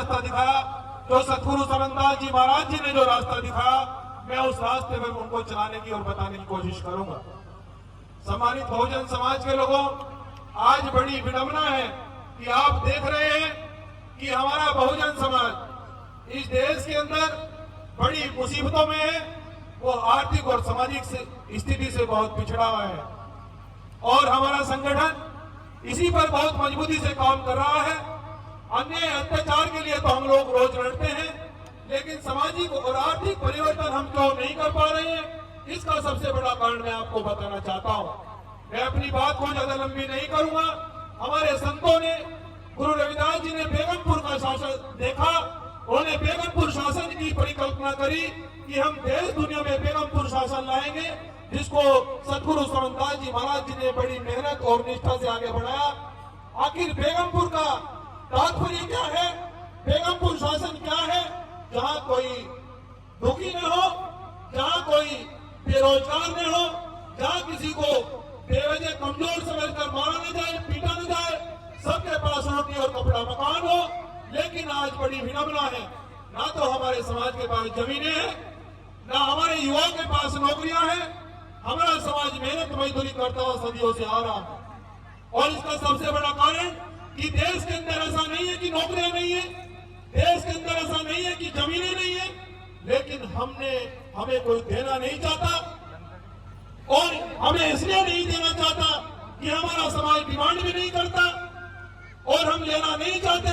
रास्ता दिखाया, जो सतगुरु समनदास जी महाराज जी ने जो रास्ता दिखाया, मैं उस रास्ते पर उनको चलाने की और बताने की कोशिश करूंगा। सम्मानित बहुजन समाज के लोगों, आज बड़ी विडंबना है कि आप देख रहे हैं कि हमारा बहुजन समाज इस देश के अंदर बड़ी मुसीबतों में है। वो आर्थिक और सामाजिक स्थिति से बहुत पिछड़ा हुआ है और हमारा संगठन इसी पर बहुत मजबूती से काम कर रहा है। अन्याय अत्याचार के लिए तो हम लोग रोज लड़ते हैं, लेकिन सामाजिक और आर्थिक परिवर्तन हम क्यों नहीं कर पा रहे हैं, इसका सबसे बड़ा कारण मैं आपको बताना चाहता हूं। मैं अपनी बात को ज्यादा लंबी नहीं करूंगा। हमारे संतों ने, गुरु रविदास जी ने बेगमपुर का शासन देखा, उन्होंने बेगमपुर शासन की परिकल्पना करी कि हम देश दुनिया में बेगमपुर शासन लाएंगे, जिसको सतगुरु समनदास जी महाराज जी ने बड़ी मेहनत और निष्ठा से आगे बढ़ाया। आखिर बेगमपुर का तात्पर्य क्या है, बेगमपुर शासन क्या है? जहां कोई दुखी न हो, जहां कोई बेरोजगार न हो, जहां किसी को बेवजह कमजोर समझकर मारा न जाए, पीटा न जाए, सबके पास रोटी और कपड़ा मकान हो। लेकिन आज बड़ी विडंबना है, ना तो हमारे समाज के पास जमीनें हैं, ना हमारे युवाओं के पास नौकरियां हैं। हमारा समाज मेहनत मजदूरी करता हुआ सदियों से आ रहा है और इसका सबसे बड़ा कारण कि देश के अंदर ऐसा नहीं है कि नौकरियां नहीं है, देश के अंदर ऐसा नहीं है कि जमीनें नहीं है, लेकिन हमें कोई देना नहीं चाहता और हमें इसलिए नहीं देना चाहता कि हमारा समाज डिमांड भी नहीं करता और हम लेना नहीं चाहते,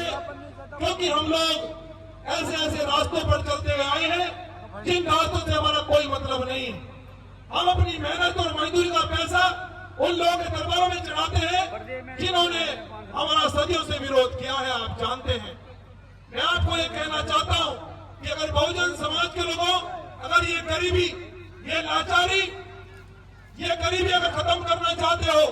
क्योंकि हम लोग ऐसे रास्तों पर चलते हुए आए हैं जिन रास्तों से हमारा कोई मतलब नहीं है। हम अपनी मेहनत और मजदूरी का पैसा उन लोगों के दरबारों में चढ़ाते हैं जिन्होंने हमारा सदियों से विरोध किया है, आप जानते हैं। मैं आपको ये कहना चाहता हूं कि अगर बहुजन समाज के लोगों, अगर ये गरीबी, ये लाचारी, ये गरीबी अगर खत्म करना चाहते हो,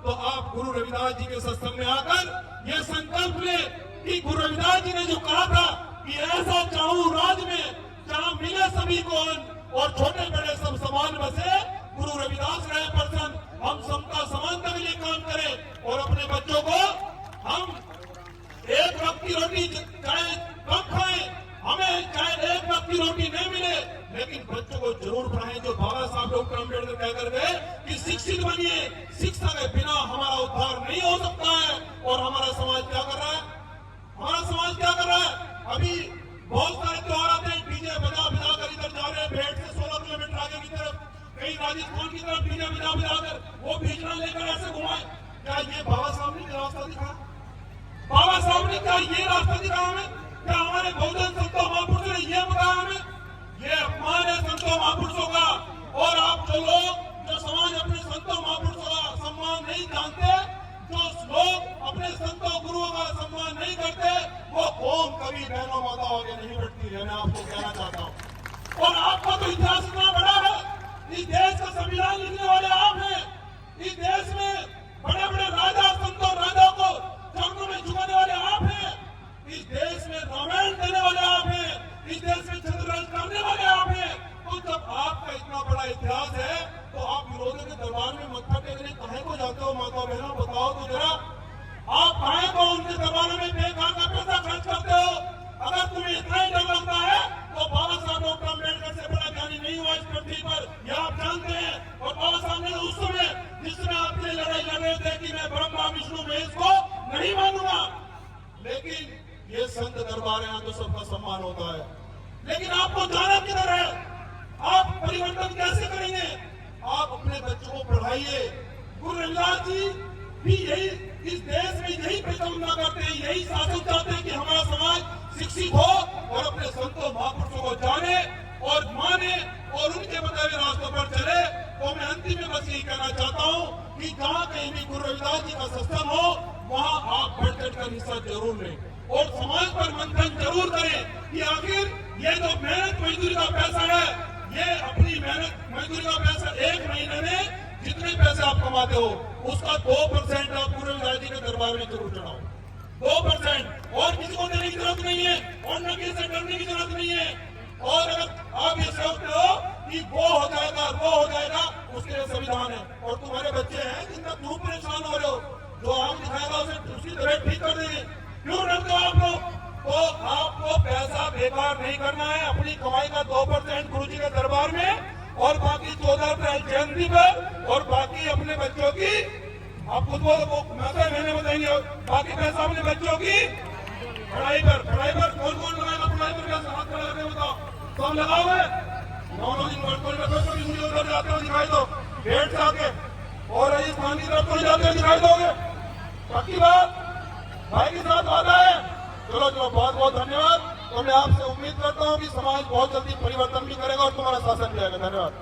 तो आप गुरु रविदास जी के सत्संग में आकर ये संकल्प ले कि गुरु रविदास जी ने जो कहा था कि ऐसा चाहूं राज में जहां मिले सभी को और छोटे बड़े सब समान बसे, गुरु रविदास रहे पर्सन, हम सबका समानता के लिए काम करें और अपने बच्चों को हम एक वक्त की रोटी चाहे कम खाएं, हमें चाहे एक वक्त की रोटी नहीं मिले, लेकिन बच्चों को जरूर पढ़ाएं। जो बाबा साहब डॉक्टर अम्बेडकर कहकर गए कि शिक्षित बनिए, शिक्षा के बिना हमारा उद्धार नहीं हो सकता है। और हमारा समाज क्या कर रहा है, हमारा समाज क्या कर रहा है? अभी बहुत सारे त्योहार आते हैं, डीजे बजा बजा कर इधर जा रहे हैं, भेंट से 16 किलोमीटर आगे की तरफ, कहीं राजस्थान की तरफ डीजे बजा बजा कर वो भीषण लेकर ऐसे घुमाए। क्या ये बाबा साहब ने रास्ता दिखाया? बाबा साहब ने क्या ये रास्ता दिखाया हमें? क्या हमारे बहुजन संतों महापुरुषों ने ये बताया हमें? ये अपमान है संतों महापुरुषों का। और आप जो लोग, जो समाज अपने संतों महापुरुषों का सम्मान नहीं जानते, जो लोग अपने संतों गुरुओं का सम्मान नहीं करते, वो कौम कभी बहनों माताओं आगे नहीं बढ़ती है। मैं आपको कहना चाहता हूँ। और आपका तो इतिहास इतना बड़ा है, इस देश का संविधान लिखने वाले आप हैं, इस देश में बड़े बड़े राजा, संतों राजाओं को चरणों में झुकाने वाले आप हैं, इस देश में रामायण देने वाले आप हैं, इस देश में चंद्रराज करने वाले आप हैं। तो जब आपका इतना बड़ा इतिहास है, तो आप विरोधियों के दरबार में मत्था टेकने कहे को जाते हो? माता बहनों बताओ तो जरा, आप कहे को उनके दरबारों में बेकार का पैसा खर्च करते हो? अगर तुम्हें इतना ही डर लगता है तो बाबा साहब डॉक्टर अम्बेडकर से बड़ा ज्ञानी नहीं हुआ इस पृथ्वी पर, यह आप जानते हैं। और बाबा साहब ने उस समय जिसमें आपके लड़ाई लड़ रहे थे कि मैं ब्रह्मा विष्णु महेश को नहीं मानूंगा, लेकिन ये संत दरबार है तो सबका सम्मान होता है। लेकिन आपको जाना किधर है? आप परिवर्तन कैसे करेंगे? आप अपने बच्चों को पढ़ाइए। गुरु रविदास जी भी यही इस देश में यही परिकल्पना करते हैं, यही शासन चाहते हैं कि हमारा समाज शिक्षित हो और अपने संतों महापुरुषों को जाने और माने और उनके बताए हुए रास्तों पर चले। तो मैं अंतिम में बस यही कहना चाहता हूँ कि जहाँ कहीं भी गुरु रविदास जी का सत्संग हो, वहाँ आप बढ़ चढ़ कर हिस्सा जरूर लें और समाज पर मंथन जरूर करें कि आखिर ये जो मेहनत मजदूरी का पैसा है, ये अपनी मेहनत मजदूरी का पैसा एक महीने में जितने पैसे आप कमाते हो उसका 2% आप पूरे राज्य के दरबार में जरूर चढ़ाओ। 2% और किसी को देने की जरूरत नहीं है और न किसी से डरने की जरूरत नहीं है। और अगर आप ये सोचते हो कि वो हो जाएगा, उसके लिए संविधान है। और तुम्हारे बच्चे हैं जिनका तुम परेशान हो रहे हो, जो आम दिखाएगा उसे उसकी तबीयत ठीक कर देंगे। क्यों डरते हो आप लोग? तो आपको पैसा बेकार नहीं करना है। अपनी कमाई का 2% गुरु जी के दरबार में और बाकी 14 अप्रैल जयंती पर और बाकी अपने बच्चों की आप खुद वो महीने बताएंगे। बाकी पैसा अपने बच्चों की पढ़ाई पर कौन कौन लगाएगा? पढ़ाई पर कैसे हाथ खड़ा करके बताओ? सब लगाओगे? 9 दिन मुझे उधर जाते हुए दिखाई दो, गेट से आके, और राजस्थान की तरफ तो जाते हुए दिखाई दोगे? पक्की बात? भाई के साथ वादा है? चलो बहुत बहुत धन्यवाद। तो मैं आपसे उम्मीद करता हूँ कि समाज बहुत जल्दी परिवर्तन भी करेगा और तुम्हारा शासन भी आएगा। धन्यवाद।